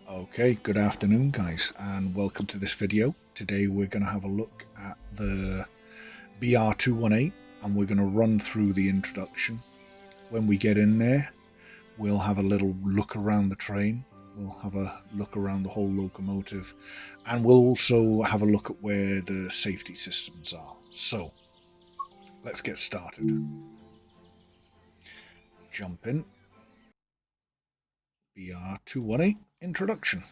Okay, good afternoon guys and welcome to this video. Today we're going to have a look at the BR218 and we're going to run through the introduction. When we get in there, we'll have a little look around the train, we'll have a look around the whole locomotive, and we'll also have a look at where the safety systems are. So, let's get started. Jump in. BR218 Introduction.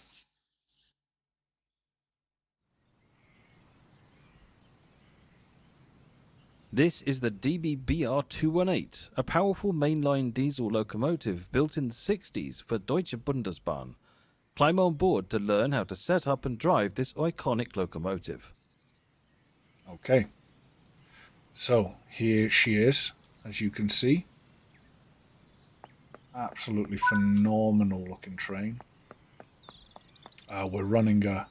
This is the DB-BR218, a powerful mainline diesel locomotive built in the 60s for Deutsche Bundesbahn. Climb on board to learn how to set up and drive this iconic locomotive. Okay, so here she is, as you can see. Absolutely phenomenal looking train. We're running a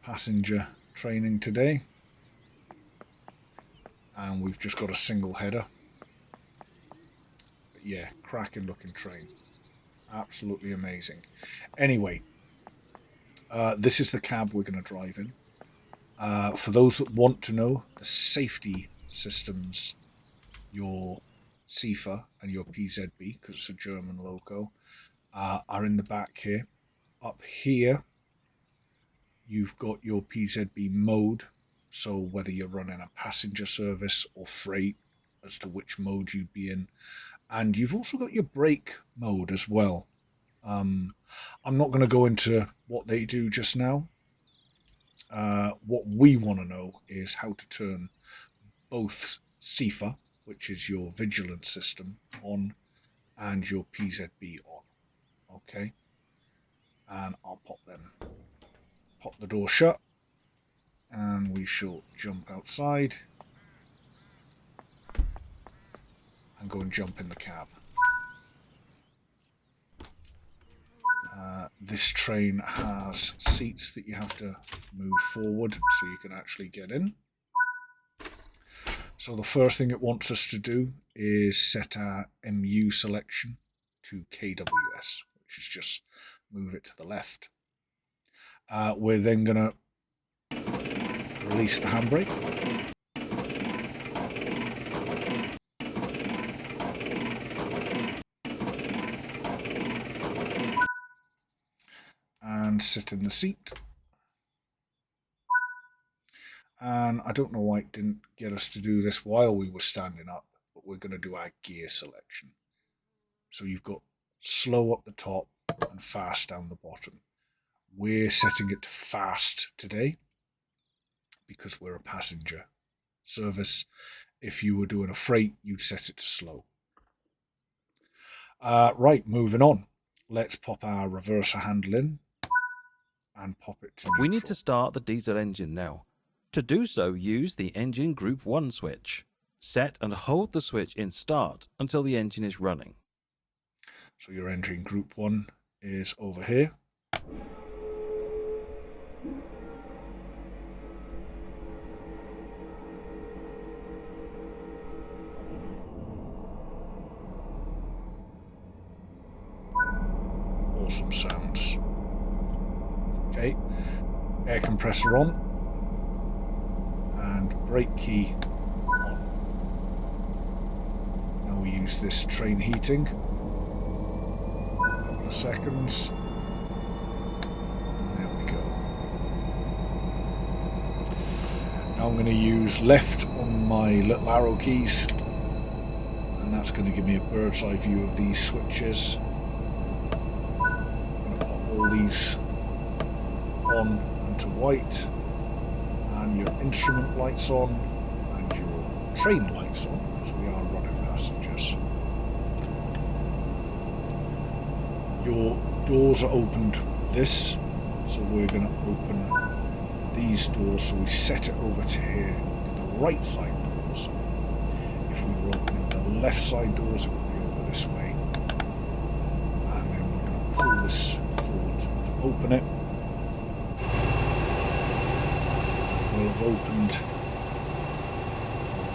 passenger training today. And we've just got a single header. But yeah, cracking looking train. Absolutely amazing. Anyway, this is the cab we're going to drive in. For those that want to know, the safety systems, your CIFA and your PZB, because it's a German loco, are in the back here. Up here, you've got your PZB mode. So whether you're running a passenger service or freight, as to which mode you'd be in. And you've also got your brake mode as well. I'm not going to go into what they do just now. What we want to know is how to turn both CIFA, which is your vigilance system, on, and your PZB on. Okay. And I'll pop the door shut. And we shall jump outside and go and jump in the cab. This train has seats that you have to move forward so you can actually get in. So the first thing it wants us to do is set our MU selection to KWS, which is just move it to the left. We're then going to release the handbrake. And sit in the seat. And I don't know why it didn't get us to do this while we were standing up, but we're going to do our gear selection. So you've got slow up the top and fast down the bottom. We're setting it to fast today because we're a passenger service. If you were doing a freight, you'd set it to slow. Right, moving on. Let's pop our reverser handle in and pop it to neutral. We need to start the diesel engine now. To do so, use the engine group 1 switch. Set and hold the switch in start until the engine is running. So your engine group 1 is over here. Awesome sounds. Okay, air compressor on and brake key on. Now we use this train heating. A couple of seconds. And there we go. Now I'm going to use left on my little arrow keys. And that's going to give me a bird's eye view of these switches. All these on and to white, and your instrument lights on, and your train lights on, because we are running passengers. Your doors are opened with this, so we're going to open these doors, so we set it over to here, to the right side doors. If we were opening the left side doors, it would be over this way. And then we're going to pull this open it. That will have opened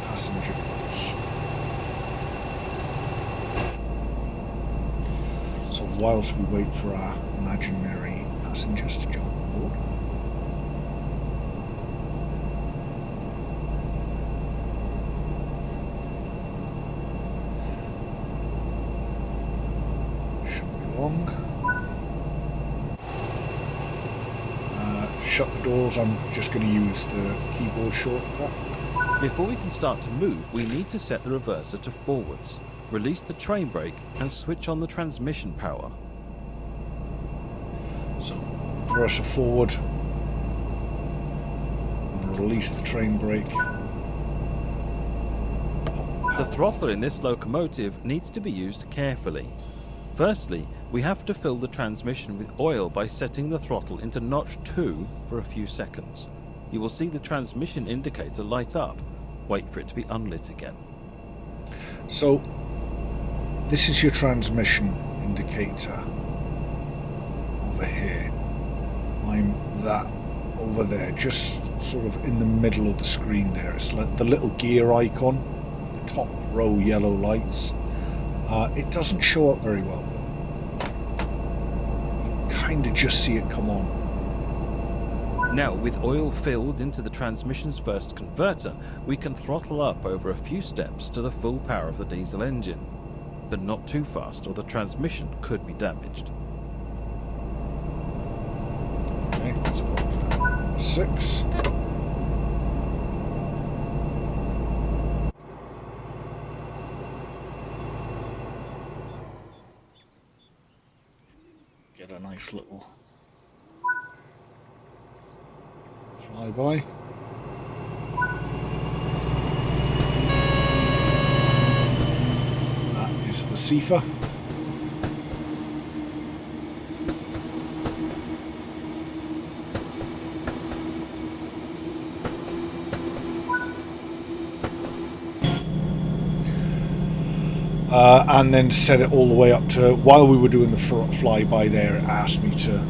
passenger doors. So whilst we wait for our imaginary passengers to jump on board. Shouldn't be long. To shut the doors, I'm just going to use the keyboard shortcut. Before we can start to move, we need to set the reverser to forwards, release the train brake, and switch on the transmission power. So, reverser forward, and release the train brake. The throttle in this locomotive needs to be used carefully. Firstly, we have to fill the transmission with oil by setting the throttle into notch 2 for a few seconds. You will see the transmission indicator light up. Wait for it to be unlit again. So, this is your transmission indicator over here. I'm that over there, just sort of in the middle of the screen there. It's like the little gear icon, the top row yellow lights. It doesn't show up very well, but you kind of just see it come on. Now, with oil filled into the transmission's first converter, we can throttle up over a few steps to the full power of the diesel engine. But not too fast or the transmission could be damaged. Okay, so up to 6. Get a nice little flyby. That is the CIFA. And then set it all the way up to, while we were doing the flyby there, it asked me to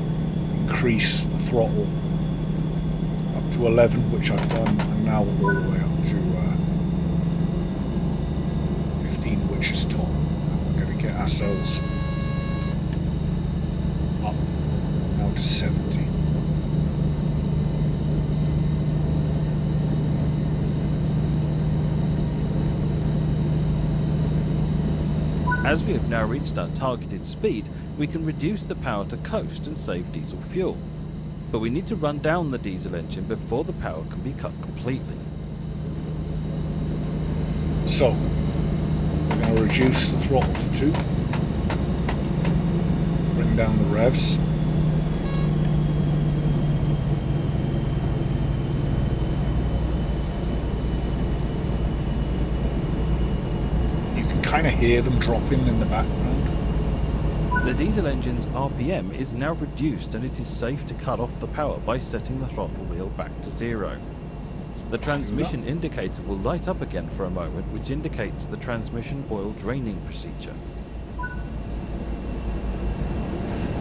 increase the throttle up to 11, which I've done, and now we're all the way up to 15, which is top. And we're going to get ourselves up now to 70. As we have now reached our targeted speed, we can reduce the power to coast and save diesel fuel. But we need to run down the diesel engine before the power can be cut completely. So, we're going to reduce the throttle to 2. Bring down the revs. Kind of hear them dropping in the background. The diesel engine's RPM is now reduced and it is safe to cut off the power by setting the throttle wheel back to 0. The transmission indicator will light up again for a moment, which indicates the transmission oil draining procedure.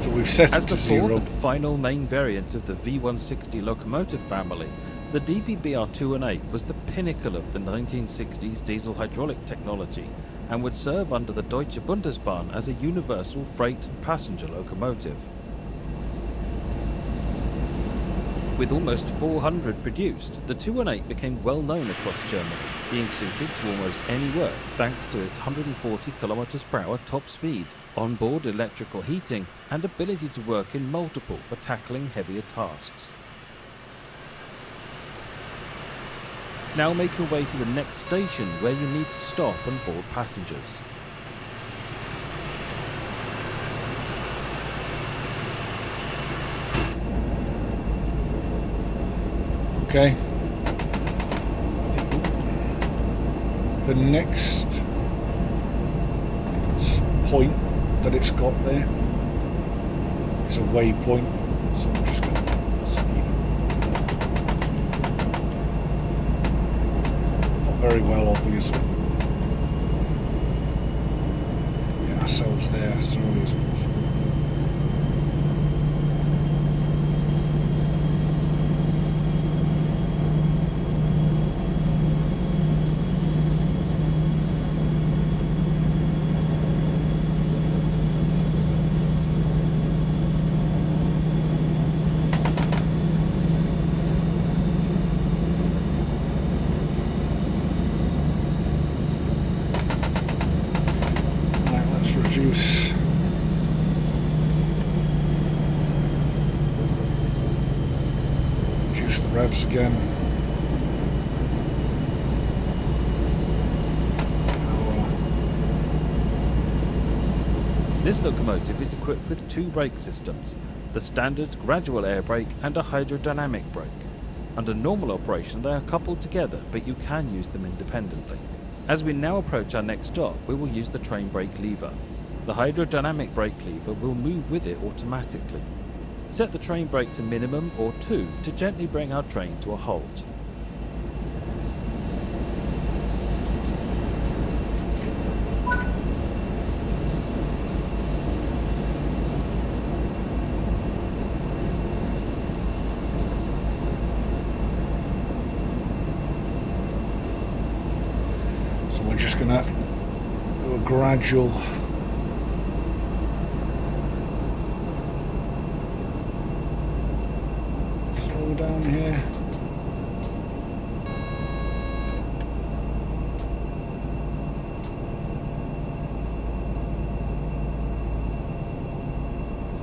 So we've set it As to the 0. fourth and final main variant of the V160 locomotive family, the DBBR218 was the pinnacle of the 1960s diesel hydraulic technology, and would serve under the Deutsche Bundesbahn as a universal freight and passenger locomotive. With almost 400 produced, the 218 became well known across Germany, being suited to almost any work thanks to its 140 km/h top speed, onboard electrical heating, and ability to work in multiple for tackling heavier tasks. Now make your way to the next station where you need to stop and board passengers. Okay. The next point that it's got there is a waypoint, so I'm just going to speed up. Very well, obviously. Get ourselves there as early as possible. push the revs again. This locomotive is equipped with two brake systems, the standard gradual air brake and a hydrodynamic brake. Under normal operation they are coupled together, but you can use them independently. As we now approach our next stop, we will use the train brake lever. The hydrodynamic brake lever will move with it automatically. Set the train brake to minimum or 2 to gently bring our train to a halt. So we're just going to do a gradual slow down here.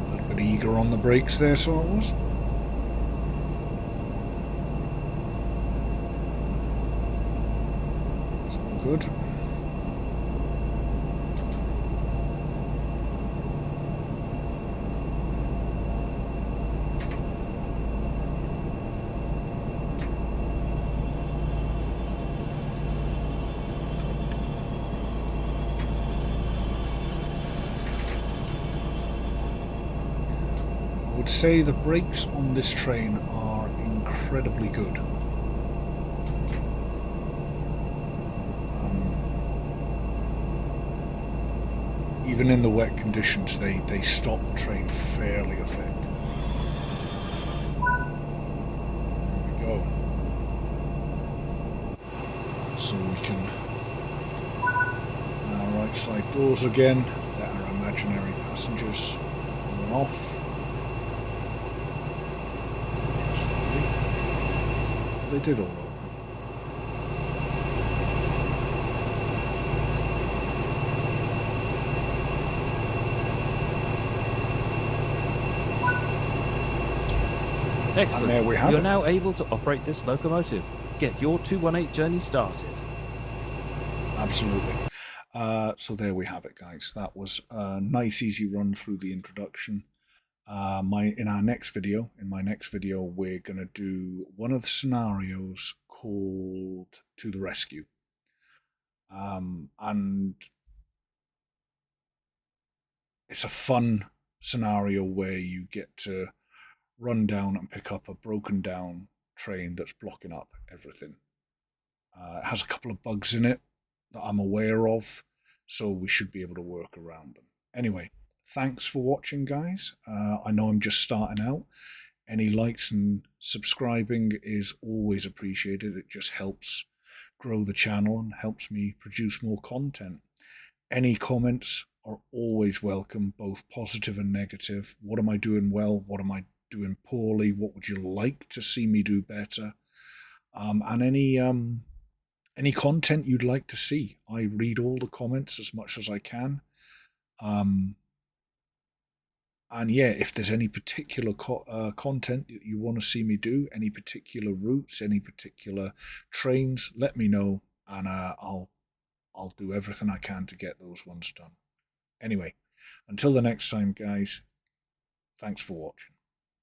A little bit eager on the brakes there, so I was. It's all good. I would say the brakes on this train are incredibly good. Even in the wet conditions, they stop the train fairly effectively. There we go. So we can now right side doors again, let our imaginary passengers on and off. They did all open. Excellent. And there we have You're it. now able to operate this locomotive. Get your 218 journey started. Absolutely. So there we have it, guys. That was a nice, easy run through the introduction. In my next video, we're going to do one of the scenarios called To the Rescue. And it's a fun scenario where you get to run down and pick up a broken down train that's blocking up everything. It has a couple of bugs in it that I'm aware of, so we should be able to work around them. Anyway, thanks for watching, guys. I know I'm just starting out. Any likes and subscribing is always appreciated. It just helps grow the channel and helps me produce more content. Any comments are always welcome, both positive and negative. What am I doing well? What am I doing poorly? What would you like to see me do better? And any content you'd like to see. I read all the comments as much as I can. And yeah, if there's any particular content that you want to see me do, any particular routes, any particular trains, let me know, and I'll do everything I can to get those ones done. Anyway, until the next time, guys, thanks for watching.